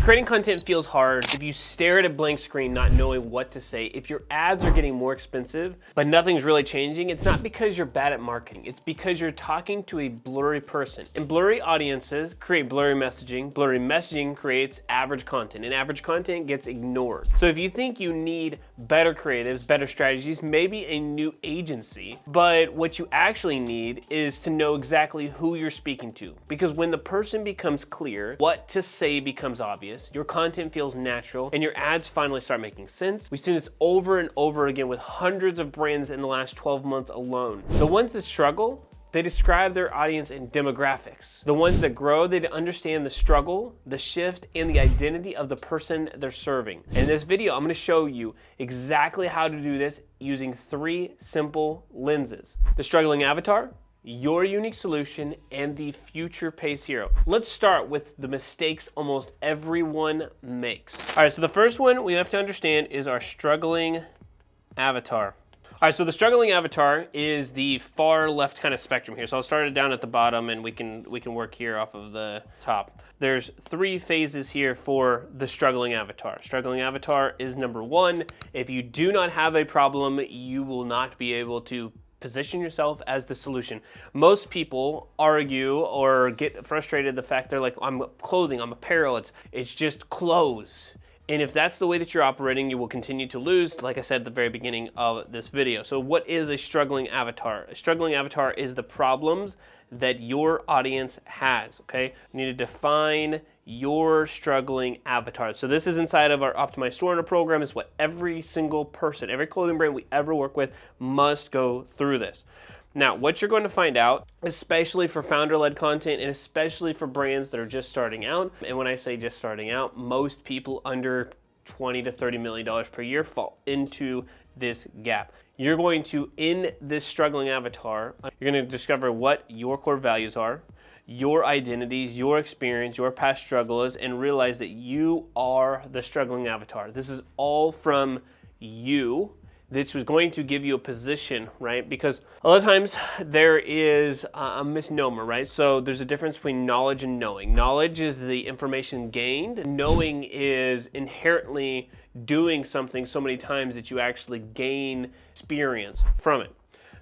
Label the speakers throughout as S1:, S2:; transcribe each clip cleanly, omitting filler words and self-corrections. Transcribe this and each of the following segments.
S1: creating content feels hard, if you stare at a blank screen not knowing what to say, if your ads are getting more expensive, but nothing's really changing, it's not because you're bad at marketing. It's because you're talking to a blurry person. And blurry audiences create blurry messaging. Blurry messaging creates average content, and average content gets ignored. So if you think you need better creatives, better strategies, maybe a new agency, but what you actually need is to know exactly who you're speaking to. Because when the person becomes clear, what to say becomes obvious, your content feels natural, and your ads finally start making sense. We've seen this over and over again with hundreds of brands in the last 12 months alone. The ones that struggle, they describe their audience in demographics. The ones that grow, they understand the struggle, the shift, and the identity of the person they're serving. In this video, I'm gonna show you exactly how to do this using 3 simple lenses: the struggling avatar, your unique solution, and the future pace hero. Let's start with the mistakes almost everyone makes. All right, so the first one we have to understand is our struggling avatar. All right, so the struggling avatar is the far left kind of spectrum here. So I'll start it down at the bottom, and we can work here off of the top. There's 3 phases here for the struggling avatar. Struggling avatar is number 1. If you do not have a problem, you will not be able to position yourself as the solution. Most people argue or get frustrated the fact they're like, I'm clothing, I'm apparel, it's just clothes. And if that's the way that you're operating, you will continue to lose, like I said at the very beginning of this video. So what is a struggling avatar? A struggling avatar is the problems that your audience has, okay? You need to define your struggling avatar. So this is inside of our Optimized Store Owner program. Is what every single person, every clothing brand we ever work with must go through this. Now, what you're going to find out, especially for founder-led content and especially for brands that are just starting out, and when I say just starting out, most people under $20 to $30 million per year fall into this gap. You're going to, in this struggling avatar, you're going to discover what your core values are, your identities, your experience, your past struggles, and realize that you are the struggling avatar. This is all from you. This was going to give you a position, right? Because a lot of times there is a misnomer, right? So there's a difference between knowledge and knowing. Knowledge is the information gained. Knowing is inherently doing something so many times that you actually gain experience from it.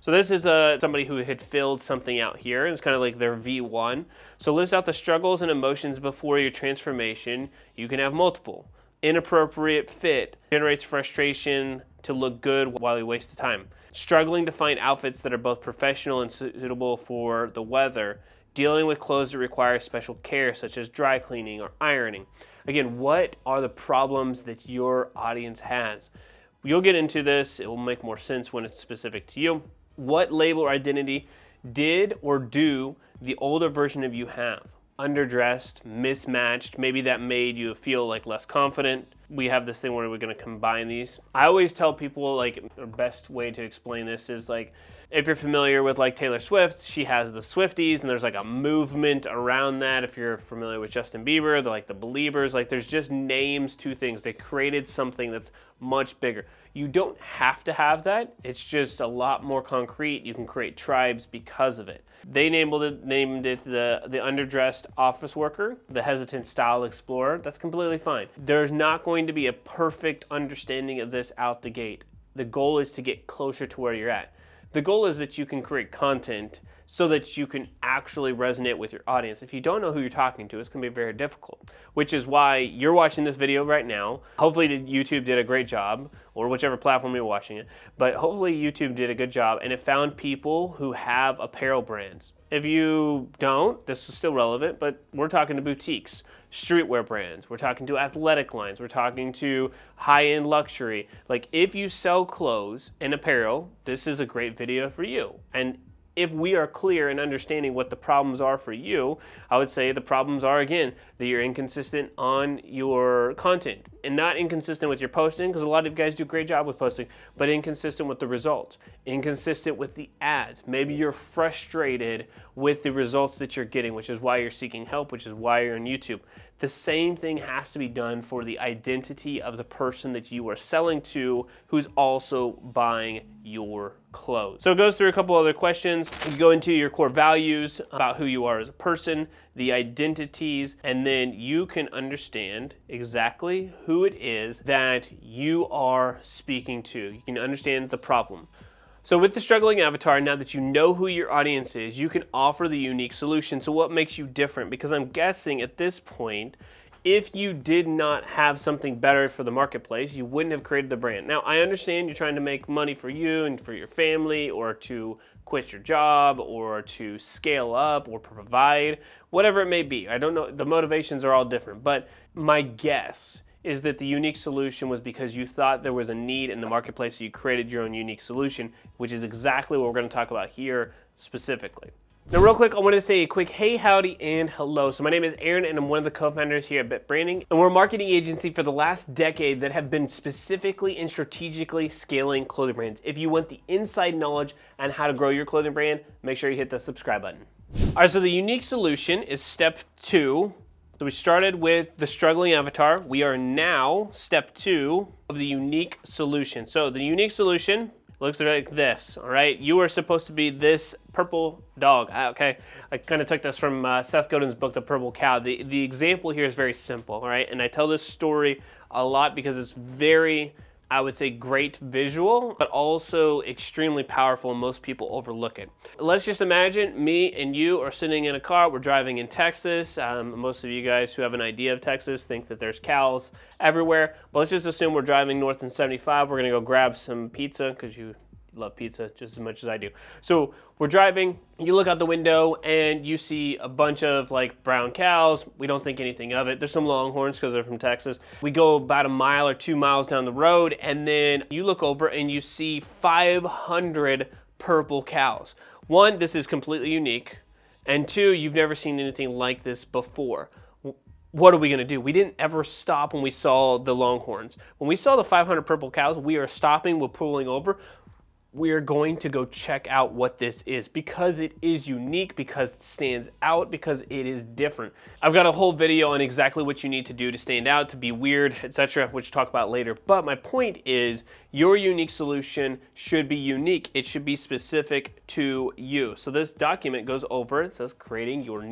S1: So this is somebody who had filled something out here. It's kind of like their V1. So list out the struggles and emotions before your transformation. You can have multiple. Inappropriate fit generates frustration to look good while you waste the time. Struggling to find outfits that are both professional and suitable for the weather. Dealing with clothes that require special care, such as dry cleaning or ironing. Again, what are the problems that your audience has? You'll get into this. It will make more sense when it's specific to you. What label or identity did or do the older version of you have? Underdressed, mismatched, maybe that made you feel like less confident. We have this thing where we're going to combine these. I always tell people, like, the best way to explain this is like, if you're familiar with like Taylor Swift, she has the Swifties, and there's like a movement around that. If you're familiar with Justin Bieber, they're like the Beliebers. Like, there's just names to things. They created something that's much bigger. You don't have to have that. It's just a lot more concrete. You can create tribes because of it. They named it the underdressed office worker, the hesitant style explorer. That's completely fine. There's not going to be a perfect understanding of this out the gate. The goal is to get closer to where you're at. The goal is that you can create content so that you can actually resonate with your audience. If you don't know who you're talking to, it's going to be very difficult, which is why you're watching this video right now. Hopefully YouTube did a great job, or whichever platform you're watching it, but hopefully YouTube did a good job and it found people who have apparel brands. If you don't, this is still relevant, but we're talking to boutiques, streetwear brands, we're talking to athletic lines, we're talking to high-end luxury. Like, if you sell clothes and apparel, this is a great video for you. And if we are clear in understanding what the problems are for you, I would say the problems are, again, that you're inconsistent on your content. And not inconsistent with your posting, because a lot of guys do a great job with posting, but inconsistent with the results, inconsistent with the ads. Maybe you're frustrated with the results that you're getting, which is why you're seeking help, which is why you're on YouTube. the same thing has to be done for the identity of the person that you are selling to who's also buying your clothes. So it goes through a couple other questions. You go into your core values about who you are as a person, the identities, and then you can understand exactly who it is that you are speaking to. You can understand the problem. So with the struggling avatar, now that you know who your audience is, you can offer the unique solution. So what makes you different? Because I'm guessing at this point, if you did not have something better for the marketplace, you wouldn't have created the brand. Now, I understand you're trying to make money for you and for your family, or to quit your job, or to scale up, or provide, whatever it may be. I don't know, the motivations are all different, but my guess is that the unique solution was because you thought there was a need in the marketplace, so you created your own unique solution, which is exactly what we're going to talk about here specifically. Now, real quick, I wanted to say a quick hey, howdy, and hello. So my name is Aaron, and I'm one of the co-founders here at Bit Branding, and we're a marketing agency for the last decade that have been specifically and strategically scaling clothing brands. If you want the inside knowledge on how to grow your clothing brand, make sure you hit the subscribe button. All right, so the unique solution is step 2. So we started with the struggling avatar. We are now step 2 of the unique solution. So the unique solution looks like this, all right? You are supposed to be this purple dog, okay? I kind of took this from Seth Godin's book, The Purple Cow. The example here is very simple, all right? And I tell this story a lot because it's very, I would say, great visual, but also extremely powerful, and most people overlook it. Let's just imagine me and you are sitting in a car. We're driving in Texas. Most of you guys who have an idea of Texas think that there's cows everywhere, but let's just assume we're driving north in 75. We're gonna go grab some pizza because you love pizza just as much as I do. So we're driving, you look out the window and you see a bunch of like brown cows. We don't think anything of it. There's some longhorns because they're from Texas. We go about a mile or 2 miles down the road, and then you look over and you see 500 purple cows. One, this is completely unique. And two, you've never seen anything like this before. What are we going to do? We didn't ever stop when we saw the longhorns. When we saw the 500 purple cows, we are stopping, we're pulling over. We are going to go check out what this is, because it is unique, because it stands out, because it is different. I've got a whole video on exactly what you need to do to stand out, to be weird, etc., which we'll talk about later. But my point is, your unique solution should be unique. It should be specific to you. So this document goes over, it says creating your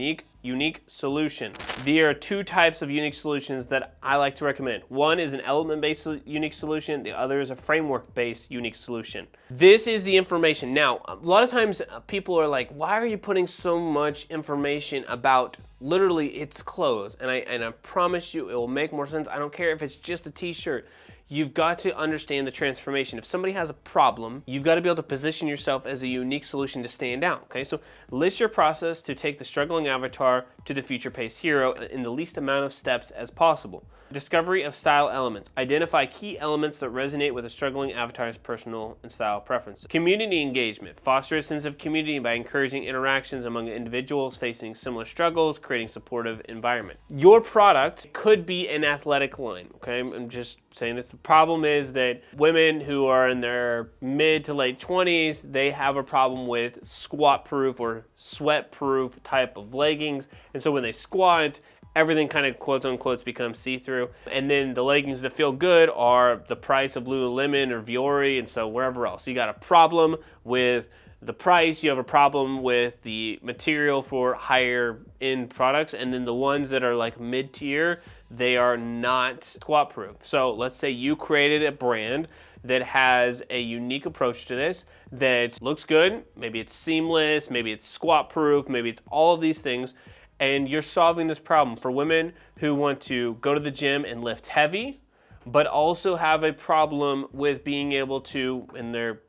S1: unique solution. There are 2 types of unique solutions that I like to recommend. One is an element-based unique solution. The other is a framework-based unique solution. This is the information. Now, a lot of times people are like, why are you putting so much information about literally its clothes? And I promise you it will make more sense. I don't care if it's just a t-shirt. You've got to understand the transformation. If somebody has a problem, you've got to be able to position yourself as a unique solution to stand out, okay? So list your process to take the struggling avatar to the future-paced hero in the least amount of steps as possible. Discovery of style elements. Identify key elements that resonate with a struggling avatar's personal and style preferences. Community engagement. Foster a sense of community by encouraging interactions among individuals facing similar struggles, creating supportive environment. Your product could be an athletic line, okay? I'm just saying this. The problem is that women who are in their mid to late 20s, they have a problem with squat-proof or sweat-proof type of leggings. And so when they squat, everything kind of quote unquote becomes see-through. And then the leggings that feel good are the price of Lululemon or Vuori, and so wherever else. So you got a problem with the price, you have a problem with the material for higher end products, and then the ones that are like mid-tier, they are not squat proof. So let's say you created a brand that has a unique approach to this that looks good. Maybe it's seamless, maybe it's squat proof, maybe it's all of these things, and you're solving this problem for women who want to go to the gym and lift heavy, but also have a problem with being able to, in their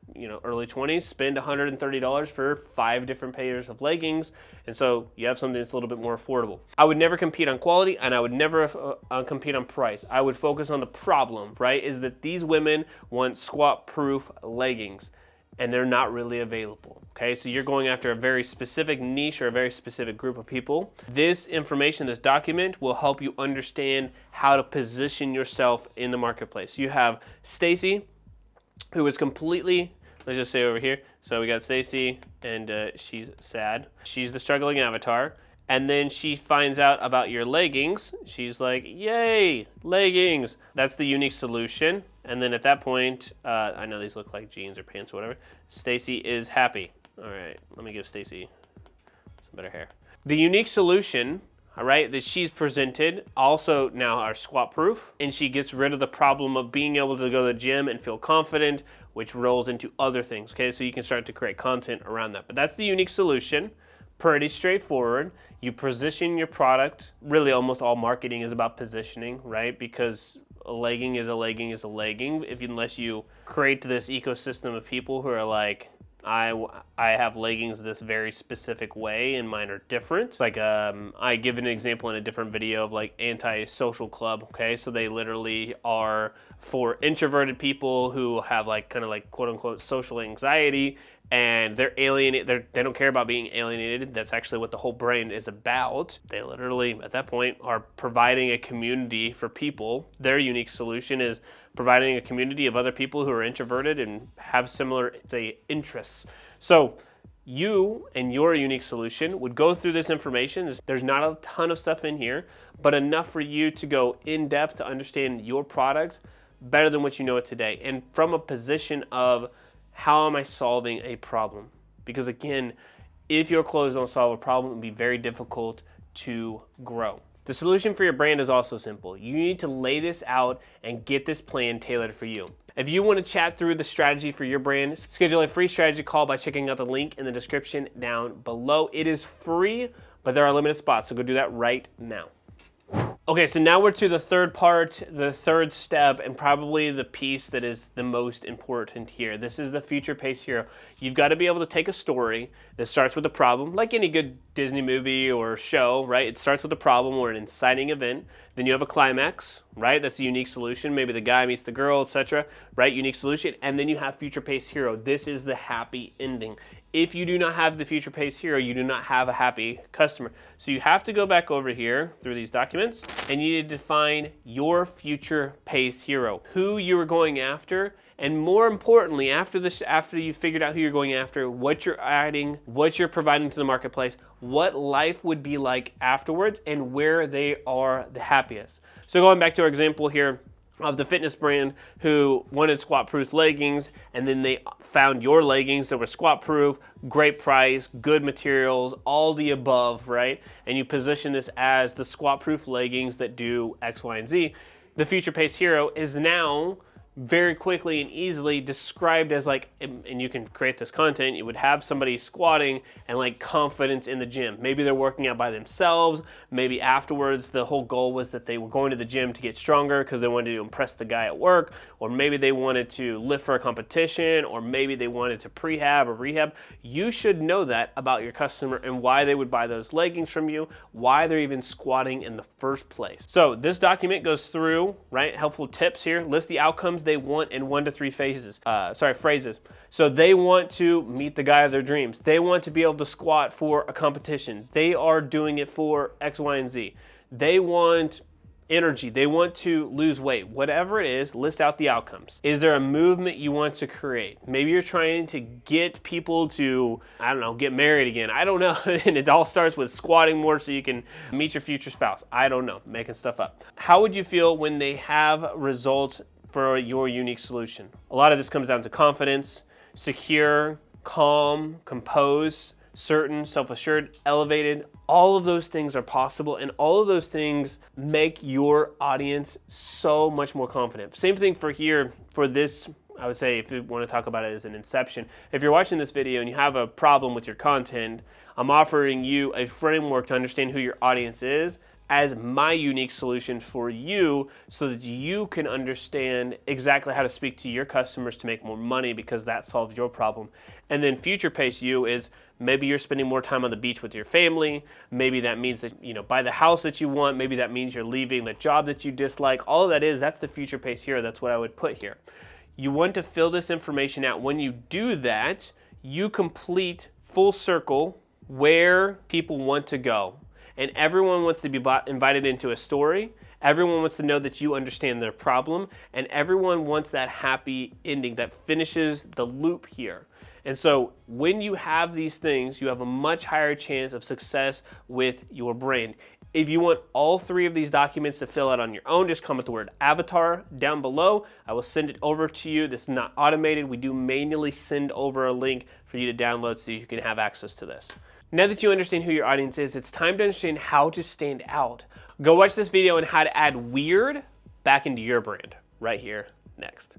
S1: early 20s, spend $130 for 5 different pairs of leggings. And so you have something that's a little bit more affordable. I would never compete on quality, and I would never compete on price. I would focus on the problem, right? Is that these women want squat-proof leggings, and they're not really available. Okay, so you're going after a very specific niche or a very specific group of people. This information, this document, will help you understand how to position yourself in the marketplace. You have Stacy, who is completely, let's just say over here. So we got Stacy, and she's sad. She's the struggling avatar. And then she finds out about your leggings. She's like, yay, leggings. That's the unique solution. And then at that point, I know these look like jeans or pants or whatever. Stacy is happy. All right, let me give Stacy some better hair. The unique solution, all right, that she's presented also now are squat proof, and she gets rid of the problem of being able to go to the gym and feel confident, which rolls into other things, okay? So you can start to create content around that. But that's the unique solution. Pretty straightforward. You position your product. Really, almost all marketing is about positioning, right? Because a legging is a legging is a legging. Unless you create this ecosystem of people who are like, I have leggings this very specific way, and mine are different. Like I give an example in a different video of like anti-social club. Okay, so they literally are for introverted people who have like kind of like quote unquote social anxiety, and they're alienated. They don't care about being alienated. That's actually what the whole brand is about. They literally, at that point, are providing a community for people. Their unique solution is providing a community of other people who are introverted and have similar, say, interests. So you and your unique solution would go through this information. There's not a ton of stuff in here, but enough for you to go in depth to understand your product better than what you know it today. And from a position of, how am I solving a problem? Because again, if your clothes don't solve a problem, it would be very difficult to grow. The solution for your brand is also simple. You need to lay this out and get this plan tailored for you. If you want to chat through the strategy for your brand, schedule a free strategy call by checking out the link in the description down below. It is free, but there are limited spots, so go do that right now. Okay, so now we're to the third part, the third step, and probably the piece that is the most important here. This is the future pace hero. You've got to be able to take a story that starts with a problem, like any good Disney movie or show, right? It starts with a problem or an inciting event. Then you have a climax, right? That's the unique solution. Maybe the guy meets the girl, etc., right? Unique solution. And then you have future pace hero. This is the happy ending. If you do not have the future pace hero, you do not have a happy customer. So you have to go back over here through these documents, and you need to define your future pace hero, who you are going after, and more importantly, after you figured out who you're going after, what you're adding, what you're providing to the marketplace, what life would be like afterwards, and where they are the happiest. So going back to our example here of the fitness brand who wanted squat-proof leggings, and then they found your leggings that were squat-proof, great price, good materials, all the above, right? And you position this as the squat-proof leggings that do X, Y, and Z. The future pace hero is now very quickly and easily described as like, and you can create this content, you would have somebody squatting and like confidence in the gym. Maybe they're working out by themselves. Maybe afterwards the whole goal was that they were going to the gym to get stronger because they wanted to impress the guy at work, or maybe they wanted to lift for a competition, or maybe they wanted to prehab or rehab. You should know that about your customer and why they would buy those leggings from you, why they're even squatting in the first place. So this document goes through, right, helpful tips here, list the outcomes they want in 1 to 3 phrases. So they want to meet the guy of their dreams. They want to be able to squat for a competition. They are doing it for X, Y, and Z. They want energy. They want to lose weight. Whatever it is, list out the outcomes. Is there a movement you want to create? Maybe you're trying to get people to, get married again. I don't know. And it all starts with squatting more so you can meet your future spouse. I don't know. Making stuff up. How would you feel when they have results for your unique solution? A lot of this comes down to confidence, secure, calm, composed, certain, self-assured, elevated. All of those things are possible, and all of those things make your audience so much more confident. Same thing for here, for this, I would say, if you want to talk about it as an inception, if you're watching this video and you have a problem with your content, I'm offering you a framework to understand who your audience is as my unique solution for you, so that you can understand exactly how to speak to your customers to make more money, because that solves your problem. And then future pace you is maybe you're spending more time on the beach with your family. Maybe that means that, buy the house that you want. Maybe that means you're leaving the job that you dislike. All of that that's the future pace hero. That's what I would put here. You want to fill this information out. When you do that, you complete full circle where people want to go. And everyone wants to be invited into a story. Everyone wants to know that you understand their problem, and everyone wants that happy ending that finishes the loop here. And so when you have these things, you have a much higher chance of success with your brand. If you want all three of these documents to fill out on your own, just comment the word avatar down below. I will send it over to you. This is not automated. We do manually send over a link for you to download so you can have access to this. Now that you understand who your audience is, it's time to understand how to stand out. Go watch this video on how to add weird back into your brand right here next.